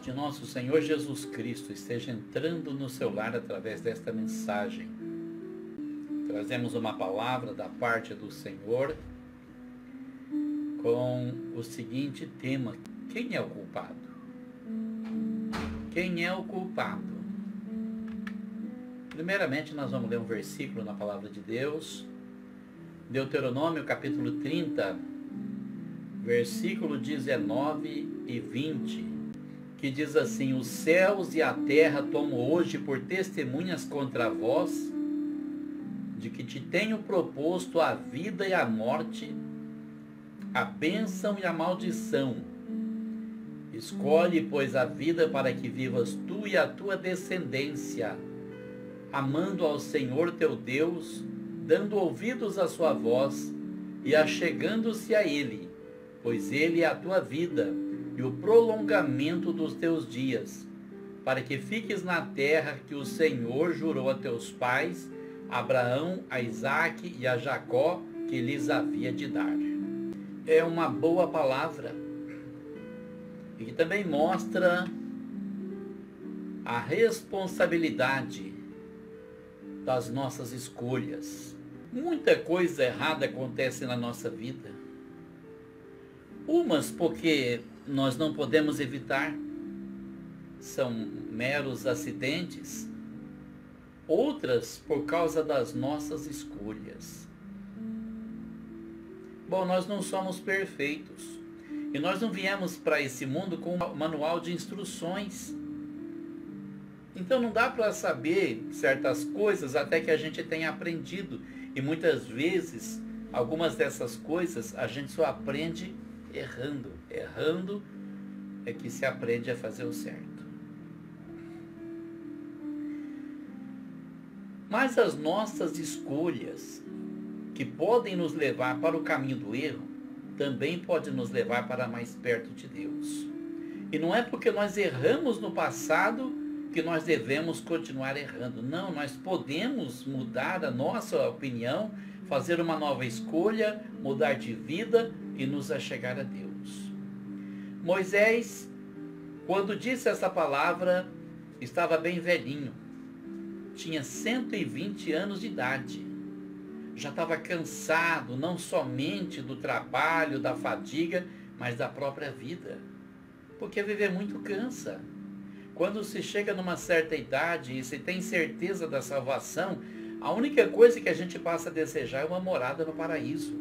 paz de nosso Senhor Jesus Cristo esteja entrando no seu lar através desta mensagem. Trazemos uma palavra da parte do Senhor com o seguinte tema: quem é o culpado? Quem é o culpado? Primeiramente, nós vamos ler um versículo na palavra de Deus, Deuteronômio capítulo 30, versículo 19 e 20, que diz assim: os céus e a terra tomam hoje por testemunhas contra vós, de que te tenho proposto a vida e a morte, a bênção e a maldição. Escolhe, pois, a vida para que vivas tu e a tua descendência, amando ao Senhor teu Deus, dando ouvidos à sua voz e achegando-se a Ele, pois Ele é a tua vida e o prolongamento dos teus dias, para que fiques na terra que o Senhor jurou a teus pais, Abraão, a Isaque e a Jacó, que lhes havia de dar. É uma boa palavra e que também mostra a responsabilidade das nossas escolhas. Muita coisa errada acontece na nossa vida. Umas porque nós não podemos evitar, são meros acidentes. Outras por causa das nossas escolhas. Bom, nós não somos perfeitos. E nós não viemos para esse mundo com um manual de instruções. Então não dá para saber certas coisas até que a gente tenha aprendido. E muitas vezes, algumas dessas coisas a gente só aprende errando. Errando é que se aprende a fazer o certo. Mas as nossas escolhas, que podem nos levar para o caminho do erro, também podem nos levar para mais perto de Deus. E não é porque nós erramos no passado que nós devemos continuar errando. Não, nós podemos mudar a nossa opinião, fazer uma nova escolha, mudar de vida e nos achegar a Deus. Moisés, quando disse essa palavra, estava bem velhinho. Tinha 120 anos de idade. Já estava cansado, não somente do trabalho, da fadiga, mas da própria vida. Porque viver muito cansa. Quando se chega numa certa idade e se tem certeza da salvação, a única coisa que a gente passa a desejar é uma morada no paraíso.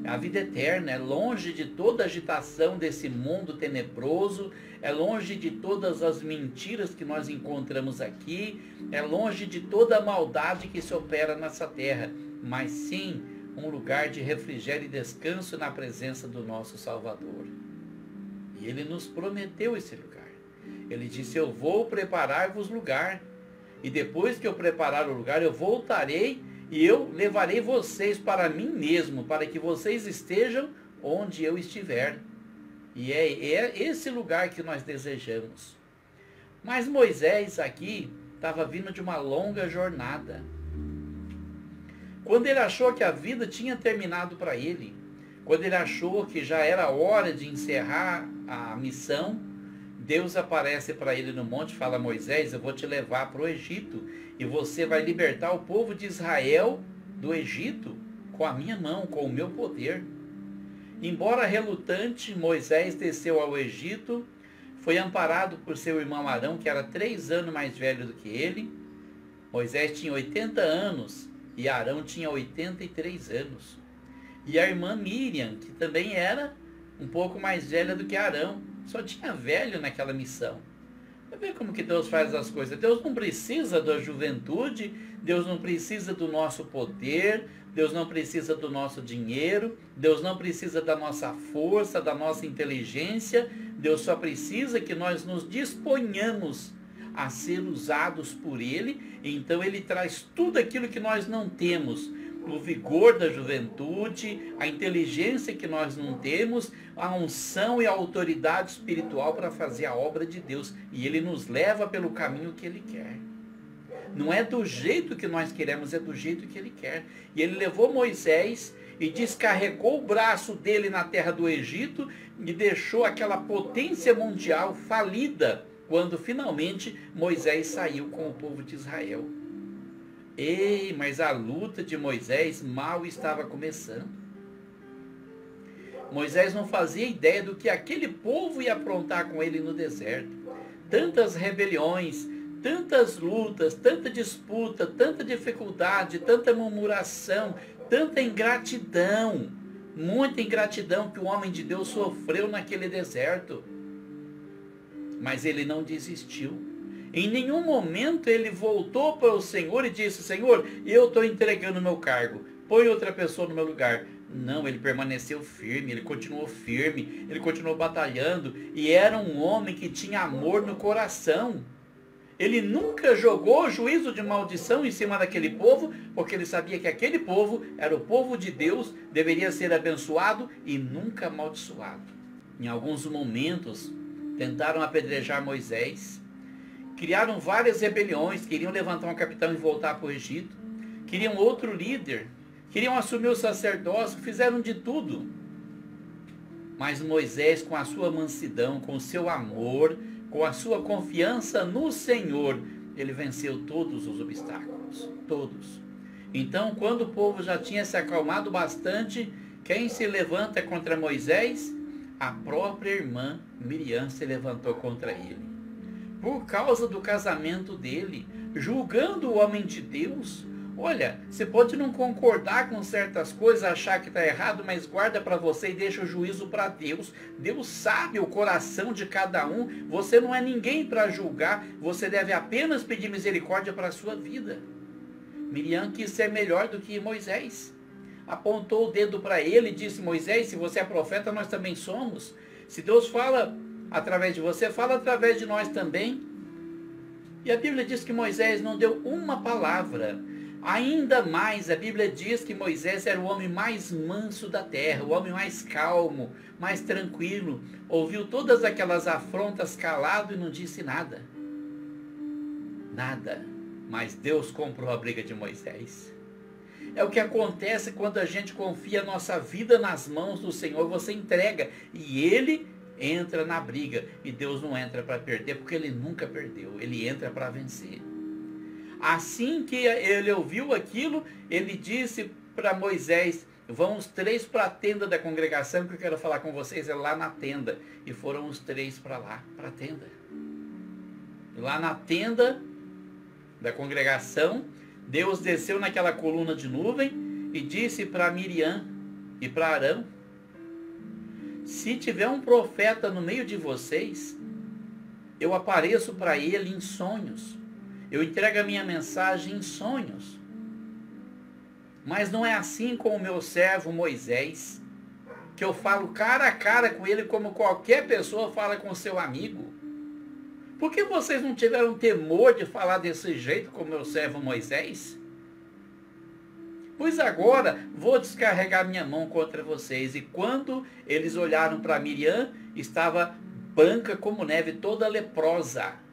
A vida eterna, é longe de toda a agitação desse mundo tenebroso, é longe de todas as mentiras que nós encontramos aqui, é longe de toda a maldade que se opera nessa terra, mas sim um lugar de refrigério e descanso na presença do nosso Salvador. E Ele nos prometeu esse lugar. Ele disse: eu vou preparar-vos lugar, e depois que eu preparar o lugar, eu voltarei e eu levarei vocês para mim mesmo, para que vocês estejam onde eu estiver. E é esse lugar que nós desejamos. Mas Moisés aqui estava vindo de uma longa jornada. Quando ele achou que a vida tinha terminado para ele, quando ele achou que já era hora de encerrar a missão, Deus aparece para ele no monte e fala: Moisés, eu vou te levar para o Egito e você vai libertar o povo de Israel do Egito com a minha mão, com o meu poder. Embora relutante, Moisés desceu ao Egito, foi amparado por seu irmão Arão, que era 3 anos mais velho do que ele. Moisés tinha 80 anos e Arão tinha 83 anos. E a irmã Miriam, que também era um pouco mais velha do que Arão, só tinha velho naquela missão. Você vê como que Deus faz as coisas. Deus não precisa da juventude, Deus não precisa do nosso poder, Deus não precisa do nosso dinheiro, Deus não precisa da nossa força, da nossa inteligência. Deus só precisa que nós nos disponhamos a ser usados por Ele. Então Ele traz tudo aquilo que nós não temos: o vigor da juventude, a inteligência que nós não temos, a unção e a autoridade espiritual para fazer a obra de Deus. E Ele nos leva pelo caminho que Ele quer. Não é do jeito que nós queremos, é do jeito que Ele quer. E Ele levou Moisés e descarregou o braço dele na terra do Egito e deixou aquela potência mundial falida quando finalmente Moisés saiu com o povo de Israel. Ei, mas a luta de Moisés mal estava começando. Moisés não fazia ideia do que aquele povo ia aprontar com ele no deserto. Tantas rebeliões, tantas lutas, tanta disputa, tanta dificuldade, tanta murmuração, tanta ingratidão, muita ingratidão que o homem de Deus sofreu naquele deserto. Mas ele não desistiu. Em nenhum momento ele voltou para o Senhor e disse: Senhor, eu estou entregando o meu cargo, põe outra pessoa no meu lugar. Não, ele permaneceu firme, ele continuou batalhando, e era um homem que tinha amor no coração. Ele nunca jogou juízo de maldição em cima daquele povo, porque ele sabia que aquele povo era o povo de Deus, deveria ser abençoado e nunca amaldiçoado. Em alguns momentos, tentaram apedrejar Moisés, criaram várias rebeliões, queriam levantar um capitão e voltar para o Egito, queriam outro líder, queriam assumir o sacerdócio, fizeram de tudo. Mas Moisés, com a sua mansidão, com o seu amor, com a sua confiança no Senhor, ele venceu todos os obstáculos, todos. Então, quando o povo já tinha se acalmado bastante, quem se levanta contra Moisés? A própria irmã Miriam se levantou contra ele. Por causa do casamento dele, julgando o homem de Deus. Olha, você pode não concordar com certas coisas, achar que está errado, mas guarda para você e deixa o juízo para Deus. Deus sabe o coração de cada um. Você não é ninguém para julgar. Você deve apenas pedir misericórdia para a sua vida. Miriam quis ser melhor do que Moisés. Apontou o dedo para ele e disse: Moisés, se você é profeta, nós também somos. Se Deus fala através de você, fala através de nós também. E a Bíblia diz que Moisés não deu uma palavra. Ainda mais, a Bíblia diz que Moisés era o homem mais manso da terra, o homem mais calmo, mais tranquilo. Ouviu todas aquelas afrontas calado e não disse nada. Nada. Mas Deus comprou a briga de Moisés. É o que acontece quando a gente confia a nossa vida nas mãos do Senhor. Você entrega e Ele entra na briga. E Deus não entra para perder, porque Ele nunca perdeu. Ele entra para vencer. Assim que ele ouviu aquilo, ele disse para Moisés: vão os três para a tenda da congregação, que eu quero falar com vocês é lá na tenda. E foram os três para lá, para a tenda. Lá na tenda da congregação, Deus desceu naquela coluna de nuvem e disse para Miriam e para Arão: se tiver um profeta no meio de vocês, eu apareço para ele em sonhos. Eu entrego a minha mensagem em sonhos. Mas não é assim com o meu servo Moisés, que eu falo cara a cara com ele como qualquer pessoa fala com seu amigo. Por que vocês não tiveram temor de falar desse jeito com o meu servo Moisés? Pois agora vou descarregar minha mão contra vocês. E quando eles olharam para Miriam, estava branca como neve, toda leprosa.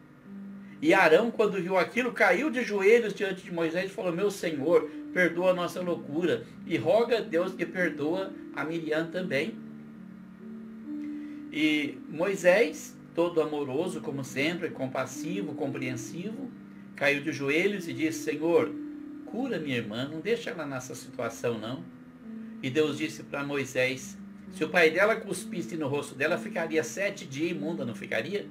E Arão, quando viu aquilo, caiu de joelhos diante de Moisés e falou: meu Senhor, perdoa a nossa loucura. E roga a Deus que perdoa a Miriam também. E Moisés, todo amoroso, como sempre, compassivo, compreensivo, caiu de joelhos e disse: Senhor, cura minha irmã, não deixa ela nessa situação não. E Deus disse para Moisés: se o pai dela cuspisse no rosto dela, ficaria 7 dias imunda, não ficaria?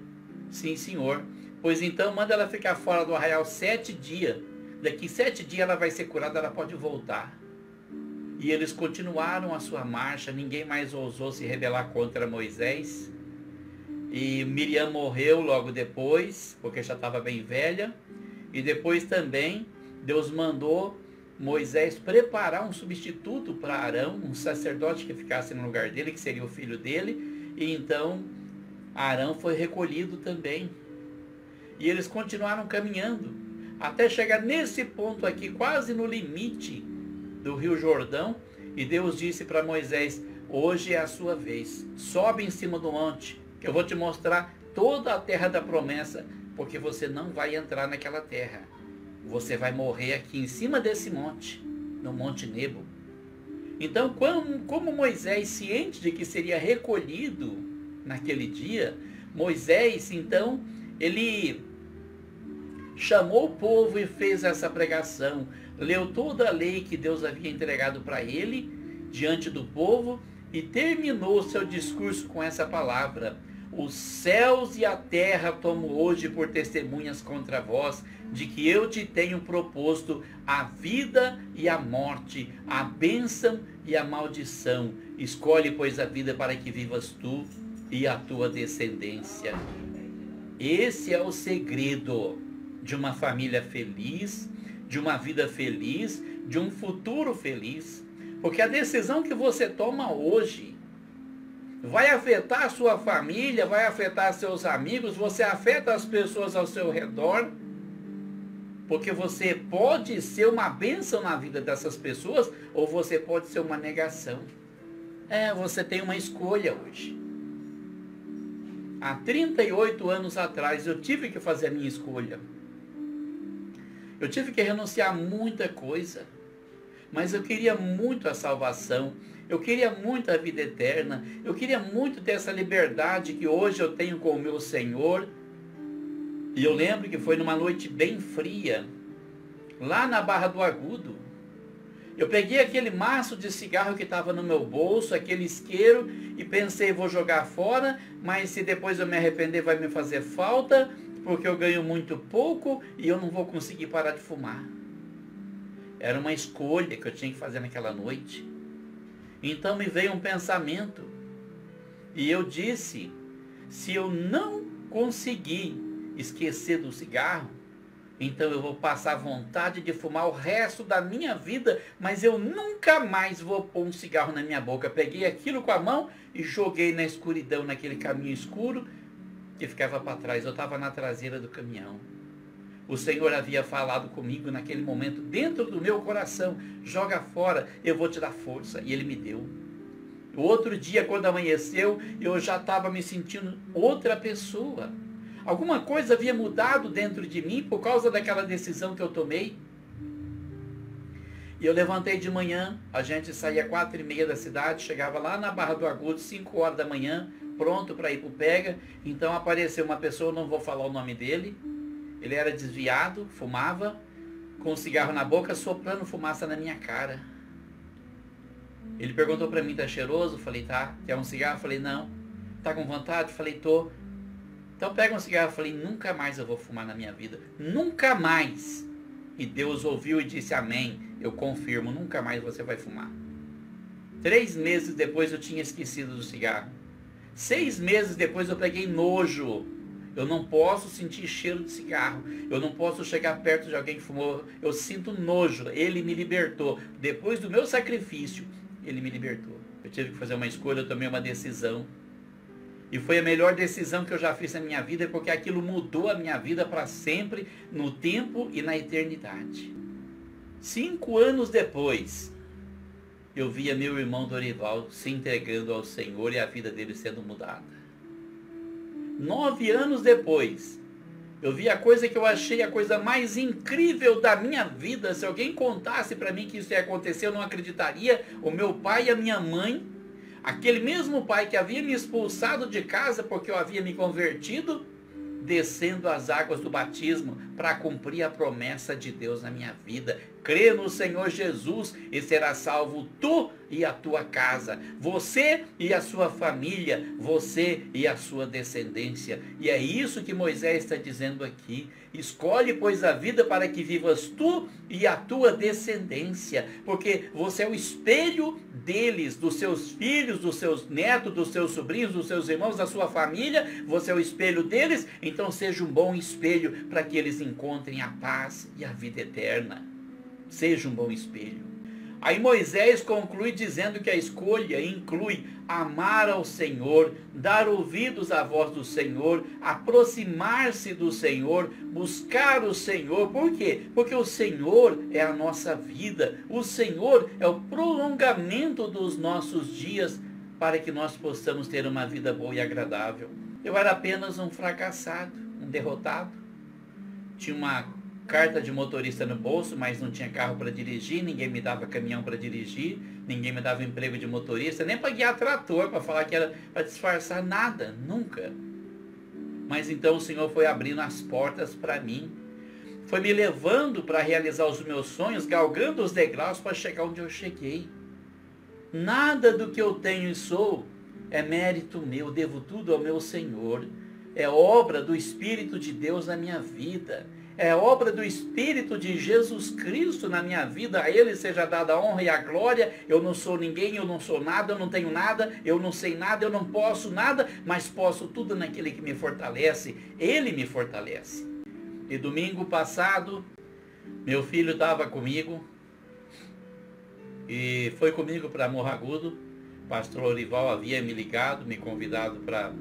Sim, Senhor. Pois então manda ela ficar fora do arraial 7 dias. Daqui 7 dias ela vai ser curada, ela pode voltar. E eles continuaram a sua marcha, ninguém mais ousou se rebelar contra Moisés. E Miriam morreu logo depois, porque já estava bem velha. E depois também Deus mandou Moisés preparar um substituto para Arão, um sacerdote que ficasse no lugar dele, que seria o filho dele. E então Arão foi recolhido também. E eles continuaram caminhando, até chegar nesse ponto aqui, quase no limite do Rio Jordão. E Deus disse para Moisés: hoje é a sua vez, sobe em cima do monte, que eu vou te mostrar toda a terra da promessa, porque você não vai entrar naquela terra. Você vai morrer aqui em cima desse monte, no Monte Nebo. Então, como Moisés, ciente de que seria recolhido naquele dia, Moisés, então, ele chamou o povo e fez essa pregação, leu toda a lei que Deus havia entregado para ele, diante do povo, e terminou seu discurso com essa palavra: os céus e a terra tomo hoje por testemunhas contra vós, de que eu te tenho proposto a vida e a morte, a bênção e a maldição. Escolhe, pois, a vida para que vivas tu e a tua descendência. Esse é o segredo de uma família feliz, de uma vida feliz, de um futuro feliz. Porque a decisão que você toma hoje vai afetar a sua família, vai afetar seus amigos, você afeta as pessoas ao seu redor, porque você pode ser uma bênção na vida dessas pessoas, ou você pode ser uma negação. Você tem uma escolha hoje. Há 38 anos atrás, eu tive que fazer a minha escolha. Eu tive que renunciar a muita coisa, mas eu queria muito a salvação, eu queria muito a vida eterna, eu queria muito ter essa liberdade que hoje eu tenho com o meu Senhor. E eu lembro que foi numa noite bem fria, lá na Barra do Agudo. Eu peguei aquele maço de cigarro que estava no meu bolso, aquele isqueiro, e pensei, vou jogar fora, mas se depois eu me arrepender vai me fazer falta, porque eu ganho muito pouco e eu não vou conseguir parar de fumar. Era uma escolha que eu tinha que fazer naquela noite. Então me veio um pensamento, e eu disse, se eu não conseguir esquecer do cigarro, então eu vou passar vontade de fumar o resto da minha vida, mas eu nunca mais vou pôr um cigarro na minha boca. Peguei aquilo com a mão e joguei na escuridão, naquele caminho escuro que ficava para trás. Eu estava na traseira do caminhão. O Senhor havia falado comigo naquele momento, dentro do meu coração: joga fora, eu vou te dar força. E Ele me deu. O outro dia, quando amanheceu, eu já estava me sentindo outra pessoa. Alguma coisa havia mudado dentro de mim por causa daquela decisão que eu tomei. E eu levantei de manhã, a gente saía 4h30 da cidade, chegava lá na Barra do Agudo, 5 horas da manhã, pronto para ir para o Pega. Então apareceu uma pessoa, não vou falar o nome dele, ele era desviado, fumava, com um cigarro na boca, soprando fumaça na minha cara. Ele perguntou para mim, tá cheiroso? Falei, tá. Quer um cigarro? Falei, não. Tá com vontade? Falei, tô. Então pega um cigarro. Falei, nunca mais eu vou fumar na minha vida. Nunca mais. E Deus ouviu e disse, amém. Eu confirmo, nunca mais você vai fumar. 3 meses depois eu tinha esquecido do cigarro. 6 meses depois eu peguei nojo. Eu não posso sentir cheiro de cigarro. Eu não posso chegar perto de alguém que fumou. Eu sinto nojo. Ele me libertou. Depois do meu sacrifício, Ele me libertou. Eu tive que fazer uma escolha, eu tomei uma decisão. E foi a melhor decisão que eu já fiz na minha vida, porque aquilo mudou a minha vida para sempre, no tempo e na eternidade. 5 anos depois, eu via meu irmão Dorival se entregando ao Senhor e a vida dele sendo mudada. 9 anos depois, eu vi a coisa que eu achei a coisa mais incrível da minha vida. Se alguém contasse para mim que isso ia acontecer, eu não acreditaria. O meu pai e a minha mãe, aquele mesmo pai que havia me expulsado de casa porque eu havia me convertido, descendo as águas do batismo para cumprir a promessa de Deus na minha vida. Crê no Senhor Jesus e será salvo tu e a tua casa, você e a sua família, você e a sua descendência. E é isso que Moisés está dizendo aqui. Escolhe, pois, a vida para que vivas tu e a tua descendência, porque você é o espelho deles, dos seus filhos, dos seus netos, dos seus sobrinhos, dos seus irmãos, da sua família. Você é o espelho deles, então seja um bom espelho para que eles encontrem a paz e a vida eterna. Seja um bom espelho. Aí Moisés conclui dizendo que a escolha inclui amar ao Senhor, dar ouvidos à voz do Senhor, aproximar-se do Senhor, buscar o Senhor. Por quê? Porque o Senhor é a nossa vida. O Senhor é o prolongamento dos nossos dias para que nós possamos ter uma vida boa e agradável. Eu era apenas um fracassado, um derrotado. Tinha uma carta de motorista no bolso, mas não tinha carro para dirigir, ninguém me dava caminhão para dirigir, ninguém me dava emprego de motorista, nem para guiar trator, para falar que era para disfarçar, nada, nunca. Mas então o Senhor foi abrindo as portas para mim, foi me levando para realizar os meus sonhos, galgando os degraus para chegar onde eu cheguei. Nada do que eu tenho e sou é mérito meu, devo tudo ao meu Senhor. É obra do Espírito de Deus na minha vida. É obra do Espírito de Jesus Cristo na minha vida. A Ele seja dada a honra e a glória. Eu não sou ninguém, eu não sou nada, eu não tenho nada, eu não sei nada, eu não posso nada, mas posso tudo naquele que me fortalece. Ele me fortalece. E domingo passado, meu filho estava comigo e foi comigo para Morro Agudo. O pastor Orival havia me ligado, me convidado para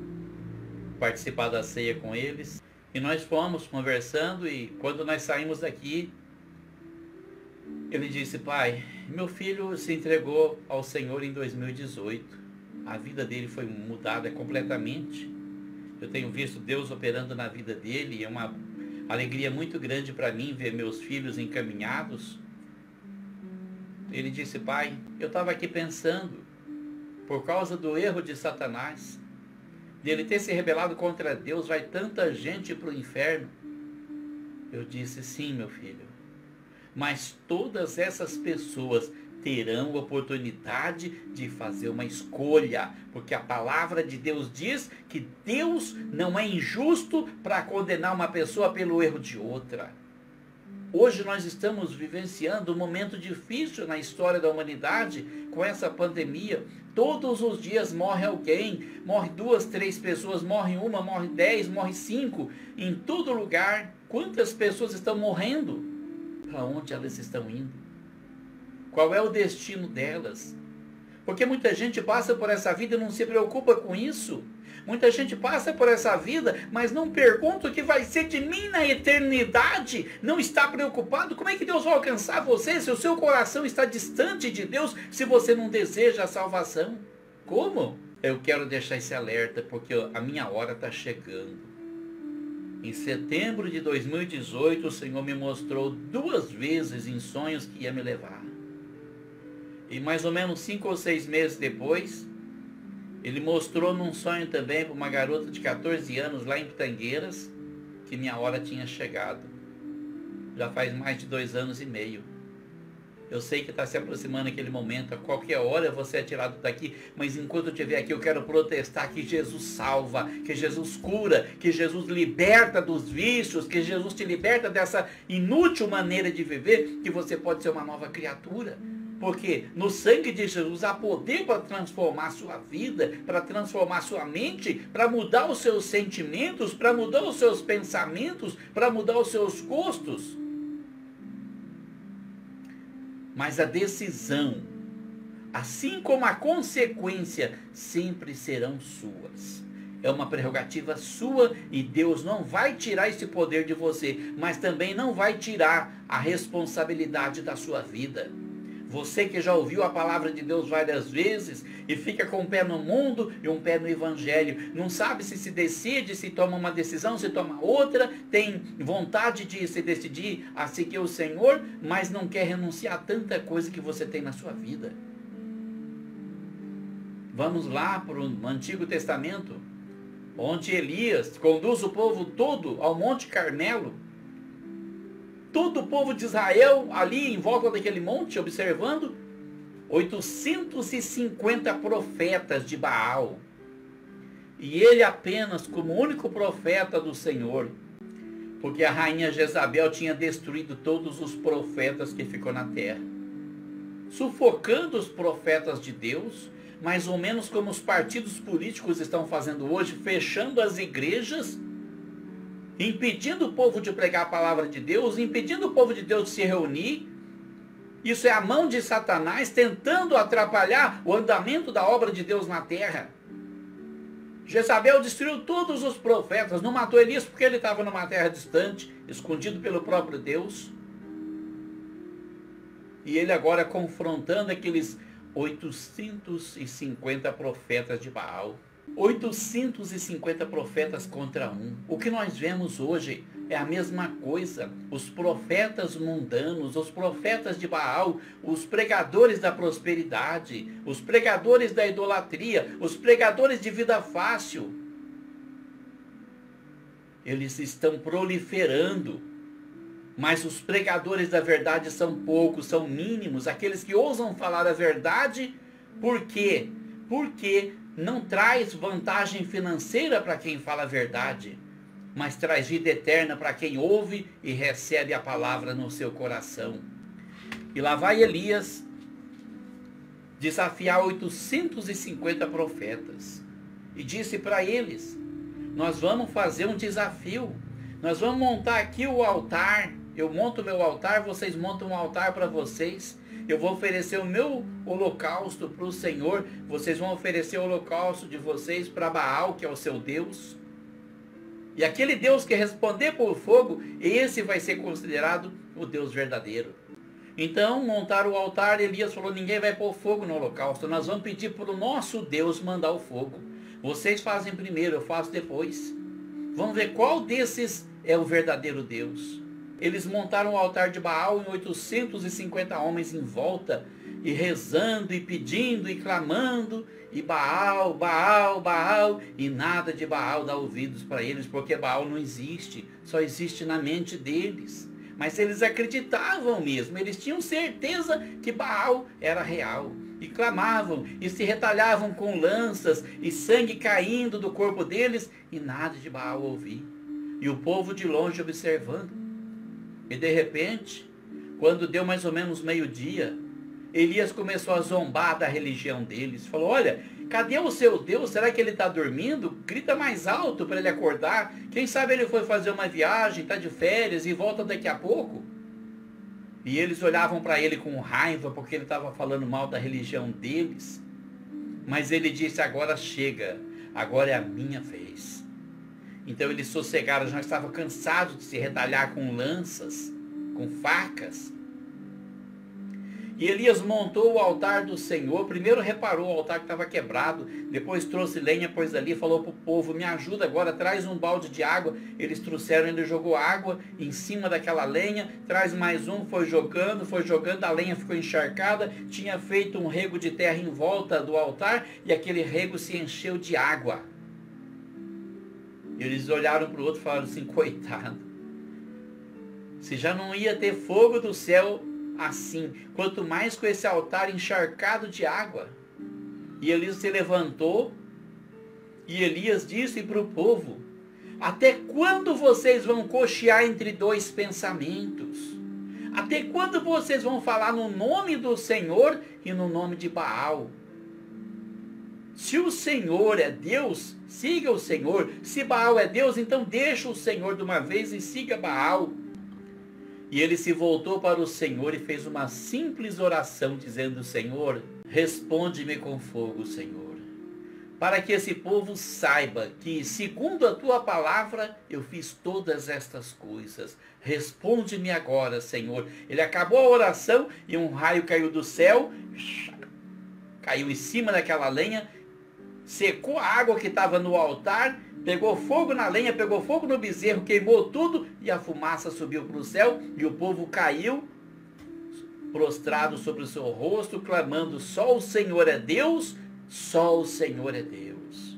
participar da ceia com eles. E nós fomos conversando e quando nós saímos daqui, ele disse: pai, meu filho se entregou ao Senhor em 2018. A vida dele foi mudada completamente. Eu tenho visto Deus operando na vida dele. É uma alegria muito grande para mim ver meus filhos encaminhados. Ele disse: pai, eu estava aqui pensando, por causa do erro de Satanás, dele ter se rebelado contra Deus, vai tanta gente para o inferno. Eu disse: sim, meu filho, mas todas essas pessoas terão oportunidade de fazer uma escolha, porque a palavra de Deus diz que Deus não é injusto para condenar uma pessoa pelo erro de outra. Hoje nós estamos vivenciando um momento difícil na história da humanidade com essa pandemia. Todos os dias morre alguém, morre 2, 3 pessoas, morre uma, morre 10, morre 5. Em todo lugar, quantas pessoas estão morrendo? Para onde elas estão indo? Qual é o destino delas? Porque muita gente passa por essa vida e não se preocupa com isso. Muita gente passa por essa vida, mas não pergunta o que vai ser de mim na eternidade. Não está preocupado. Como é que Deus vai alcançar você se o seu coração está distante de Deus, se você não deseja a salvação? Como? Eu quero deixar esse alerta, porque a minha hora está chegando. Em setembro de 2018, o Senhor me mostrou 2 vezes em sonhos que ia me levar. E mais ou menos 5 ou 6 meses depois, ele mostrou num sonho também para uma garota de 14 anos lá em Pitangueiras, que minha hora tinha chegado. Já faz mais de 2 anos e meio. Eu sei que está se aproximando aquele momento, a qualquer hora você é tirado daqui, mas enquanto eu estiver aqui eu quero protestar que Jesus salva, que Jesus cura, que Jesus liberta dos vícios, que Jesus te liberta dessa inútil maneira de viver, que você pode ser uma nova criatura. Porque no sangue de Jesus há poder para transformar a sua vida, para transformar a sua mente, para mudar os seus sentimentos, para mudar os seus pensamentos, para mudar os seus gostos. Mas a decisão, assim como a consequência, sempre serão suas. É uma prerrogativa sua e Deus não vai tirar esse poder de você, mas também não vai tirar a responsabilidade da sua vida. Você que já ouviu a palavra de Deus várias vezes e fica com um pé no mundo e um pé no evangelho, não sabe se decide, se toma uma decisão, se toma outra, tem vontade de se decidir a seguir o Senhor, mas não quer renunciar a tanta coisa que você tem na sua vida. Vamos lá para o Antigo Testamento, onde Elias conduz o povo todo ao Monte Carmelo. Todo o povo de Israel ali em volta daquele monte, observando, 850 profetas de Baal. E ele apenas como único profeta do Senhor, porque a rainha Jezabel tinha destruído todos os profetas que ficou na terra, sufocando os profetas de Deus, mais ou menos como os partidos políticos estão fazendo hoje, fechando as igrejas, impedindo o povo de pregar a palavra de Deus, impedindo o povo de Deus de se reunir. Isso é a mão de Satanás tentando atrapalhar o andamento da obra de Deus na terra. Jezabel destruiu todos os profetas, não matou Elias porque ele estava numa terra distante, escondido pelo próprio Deus. E ele agora confrontando aqueles 850 profetas de Baal. 850 profetas contra um. O que nós vemos hoje é a mesma coisa. Os profetas mundanos, os profetas de Baal, os pregadores da prosperidade, os pregadores da idolatria, os pregadores de vida fácil, eles estão proliferando. Mas os pregadores da verdade são poucos, são mínimos, aqueles que ousam falar a verdade. Por quê? Porque não traz vantagem financeira para quem fala a verdade, mas traz vida eterna para quem ouve e recebe a palavra no seu coração. E lá vai Elias desafiar 850 profetas. E disse para eles: nós vamos fazer um desafio. Nós vamos montar aqui o altar. Eu monto o meu altar, vocês montam um altar para vocês. Eu vou oferecer o meu holocausto para o Senhor. Vocês vão oferecer o holocausto de vocês para Baal, que é o seu Deus. E aquele Deus que responder por fogo, esse vai ser considerado o Deus verdadeiro. Então montaram o altar. Elias falou: ninguém vai pôr fogo no holocausto. Nós vamos pedir para o nosso Deus mandar o fogo. Vocês fazem primeiro, eu faço depois. Vamos ver qual desses é o verdadeiro Deus. Eles montaram o altar de Baal em 850 homens em volta, e rezando, e pedindo, e clamando, e Baal, Baal, Baal, e nada de Baal dá ouvidos para eles, porque Baal não existe, só existe na mente deles. Mas eles acreditavam mesmo, eles tinham certeza que Baal era real, e clamavam, e se retalhavam com lanças, e sangue caindo do corpo deles, e nada de Baal ouvir. E o povo de longe observando. E de repente, quando deu mais ou menos meio-dia, Elias começou a zombar da religião deles. Falou: olha, cadê o seu Deus? Será que ele está dormindo? Grita mais alto para ele acordar. Quem sabe ele foi fazer uma viagem, está de férias e volta daqui a pouco. E eles olhavam para ele com raiva, porque ele estava falando mal da religião deles. Mas ele disse: agora chega, agora é a minha vez. Então eles sossegaram, já estavam cansados de se retalhar com lanças, com facas. E Elias montou o altar do Senhor. Primeiro reparou o altar que estava quebrado, depois trouxe lenha, pôs ali, falou para o povo: me ajuda agora, traz um balde de água. Eles trouxeram, ele jogou água em cima daquela lenha, traz mais um, foi jogando, a lenha ficou encharcada, tinha feito um rego de terra em volta do altar, e aquele rego se encheu de água. Eles olharam para o outro e falaram assim: coitado, se já não ia ter fogo do céu assim, quanto mais com esse altar encharcado de água. E Elias se levantou, e Elias disse para o povo: até quando vocês vão cochear entre dois pensamentos? Até quando vocês vão falar no nome do Senhor e no nome de Baal? Se o Senhor é Deus, siga o Senhor. Se Baal é Deus, então deixa o Senhor de uma vez e siga Baal. E ele se voltou para o Senhor e fez uma simples oração, dizendo: Senhor, responde-me com fogo, Senhor, para que esse povo saiba que, segundo a tua palavra, eu fiz todas estas coisas. Responde-me agora, Senhor. Ele acabou a oração e um raio caiu do céu, caiu em cima daquela lenha, secou a água que estava no altar, pegou fogo na lenha, pegou fogo no bezerro, queimou tudo, e a fumaça subiu para o céu, e o povo caiu, prostrado sobre o seu rosto, clamando: só o Senhor é Deus, só o Senhor é Deus.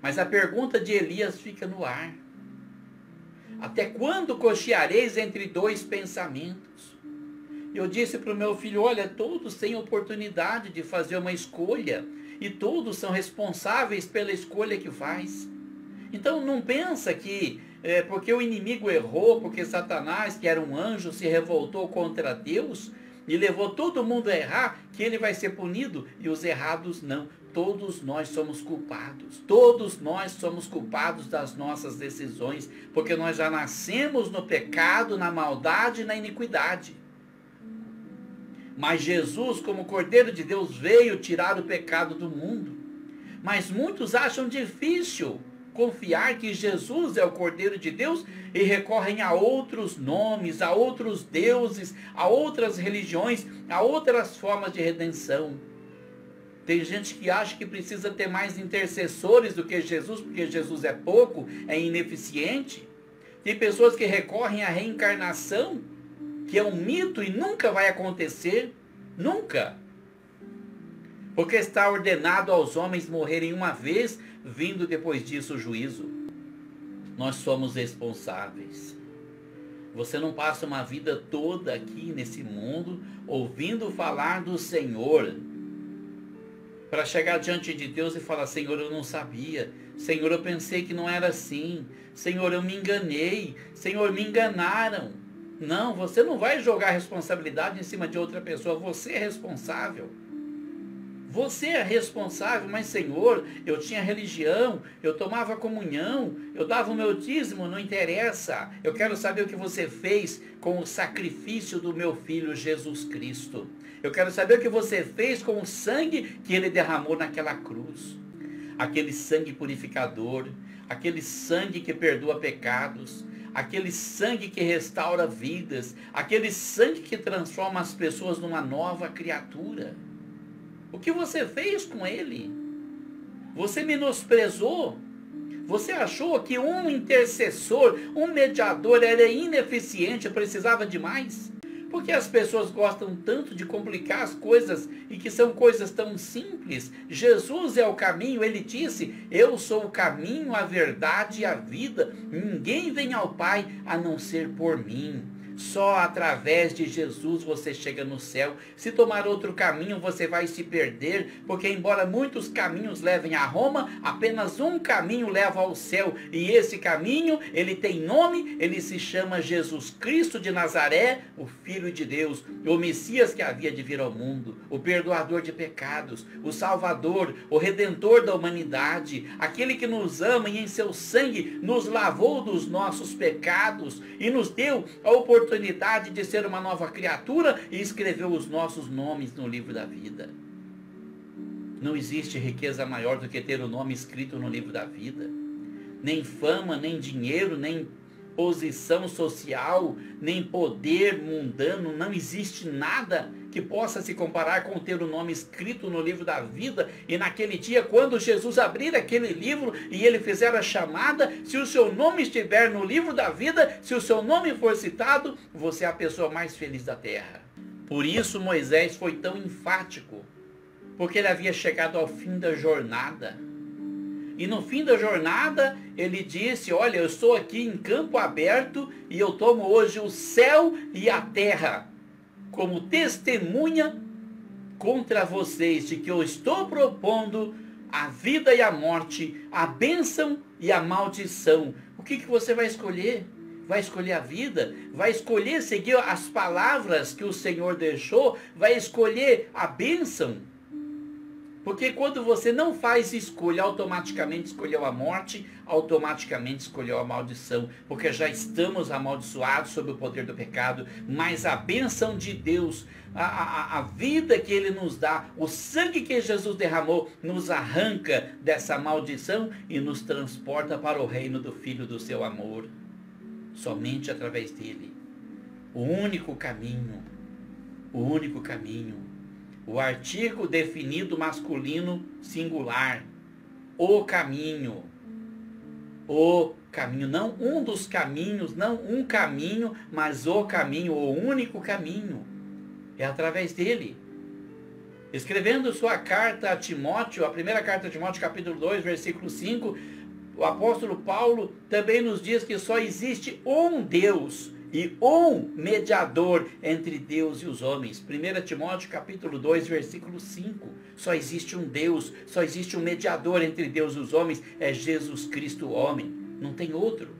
Mas a pergunta de Elias fica no ar: até quando cocheareis entre dois pensamentos? Eu disse para o meu filho: olha, todos têm oportunidade de fazer uma escolha, e todos são responsáveis pela escolha que faz. Então não pensa que porque o inimigo errou, porque Satanás, que era um anjo, se revoltou contra Deus e levou todo mundo a errar, que ele vai ser punido, e os errados não. Todos nós somos culpados. Todos nós somos culpados das nossas decisões, porque nós já nascemos no pecado, na maldade e na iniquidade. Mas Jesus, como Cordeiro de Deus, veio tirar o pecado do mundo. Mas muitos acham difícil confiar que Jesus é o Cordeiro de Deus e recorrem a outros nomes, a outros deuses, a outras religiões, a outras formas de redenção. Tem gente que acha que precisa ter mais intercessores do que Jesus, porque Jesus é pouco, é ineficiente. Tem pessoas que recorrem à reencarnação, que é um mito e nunca vai acontecer. Nunca. Porque está ordenado aos homens morrerem uma vez, vindo depois disso o juízo. Nós somos responsáveis. Você não passa uma vida toda aqui nesse mundo ouvindo falar do Senhor, para chegar diante de Deus e falar: Senhor, eu não sabia. Senhor, eu pensei que não era assim. Senhor, eu me enganei. Senhor, me enganaram. Não, você não vai jogar a responsabilidade em cima de outra pessoa. Você é responsável. Você é responsável. Mas, Senhor, eu tinha religião, eu tomava comunhão, eu dava o meu dízimo, não interessa. Eu quero saber o que você fez com o sacrifício do meu Filho Jesus Cristo. Eu quero saber o que você fez com o sangue que ele derramou naquela cruz. Aquele sangue purificador, aquele sangue que perdoa pecados, aquele sangue que restaura vidas, aquele sangue que transforma as pessoas numa nova criatura. O que você fez com ele? Você menosprezou? Você achou que um intercessor, um mediador era ineficiente, precisava de mais? Porque as pessoas gostam tanto de complicar as coisas e que são coisas tão simples. Jesus é o caminho, ele disse: eu sou o caminho, a verdade e a vida. Ninguém vem ao Pai a não ser por mim. Só através de Jesus você chega no céu. Se tomar outro caminho, você vai se perder, porque embora muitos caminhos levem a Roma, apenas um caminho leva ao céu. E esse caminho, ele tem nome, ele se chama Jesus Cristo de Nazaré, o Filho de Deus, o Messias que havia de vir ao mundo, o perdoador de pecados, o Salvador, o Redentor da humanidade, aquele que nos ama e em seu sangue nos lavou dos nossos pecados e nos deu a oportunidade de ser uma nova criatura e escreveu os nossos nomes no livro da vida. Não existe riqueza maior do que ter o nome escrito no livro da vida. Nem fama, nem dinheiro, nem posição social, nem poder mundano, não existe nada que possa se comparar com ter o nome escrito no livro da vida. E naquele dia, quando Jesus abrir aquele livro e ele fizer a chamada, se o seu nome estiver no livro da vida, se o seu nome for citado, você é a pessoa mais feliz da terra. Por isso Moisés foi tão enfático, porque ele havia chegado ao fim da jornada. E no fim da jornada, ele disse: olha, eu estou aqui em campo aberto e eu tomo hoje o céu e a terra como testemunha contra vocês de que eu estou propondo a vida e a morte, a bênção e a maldição. O que você vai escolher? Vai escolher a vida? Vai escolher seguir as palavras que o Senhor deixou? Vai escolher a bênção? Porque quando você não faz escolha, automaticamente escolheu a morte, automaticamente escolheu a maldição. Porque já estamos amaldiçoados sob o poder do pecado. Mas a bênção de Deus, a vida que Ele nos dá, o sangue que Jesus derramou, nos arranca dessa maldição e nos transporta para o reino do Filho do seu amor. Somente através dele. O único caminho. O único caminho. O artigo definido masculino singular. O caminho. O caminho. Não um dos caminhos, não um caminho, mas o caminho, o único caminho. É através dele. Escrevendo sua carta a Timóteo, a primeira carta a Timóteo, capítulo 2, versículo 5, o apóstolo Paulo também nos diz que só existe um Deus e um mediador entre Deus e os homens. 1 Timóteo capítulo 2, versículo 5. Só existe um Deus, só existe um mediador entre Deus e os homens, é Jesus Cristo, o homem. Não tem outro.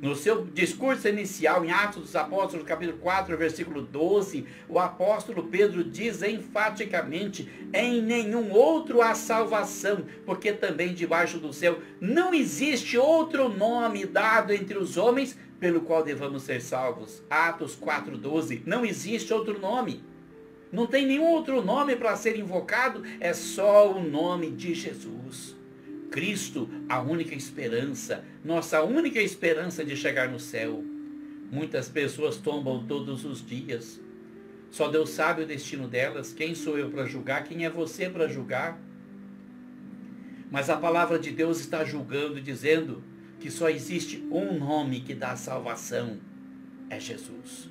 No seu discurso inicial, em Atos dos Apóstolos, capítulo 4, versículo 12, o apóstolo Pedro diz enfaticamente: em nenhum outro há salvação, porque também debaixo do céu não existe outro nome dado entre os homens pelo qual devamos ser salvos. Atos 4:12, não existe outro nome. Não tem nenhum outro nome para ser invocado, é só o nome de Jesus. Cristo, a única esperança, nossa única esperança de chegar no céu. Muitas pessoas tombam todos os dias. Só Deus sabe o destino delas. Quem sou eu para julgar? Quem é você para julgar? Mas a palavra de Deus está julgando, dizendo que só existe um nome que dá salvação. É Jesus.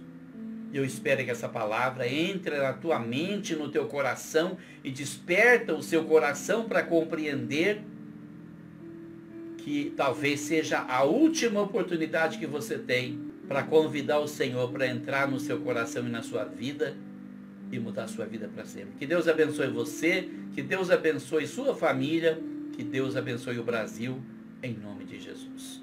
Eu espero que essa palavra entre na tua mente, no teu coração e desperta o seu coração para compreender que talvez seja a última oportunidade que você tem para convidar o Senhor para entrar no seu coração e na sua vida e mudar a sua vida para sempre. Que Deus abençoe você, que Deus abençoe sua família, que Deus abençoe o Brasil, em nome de Jesus.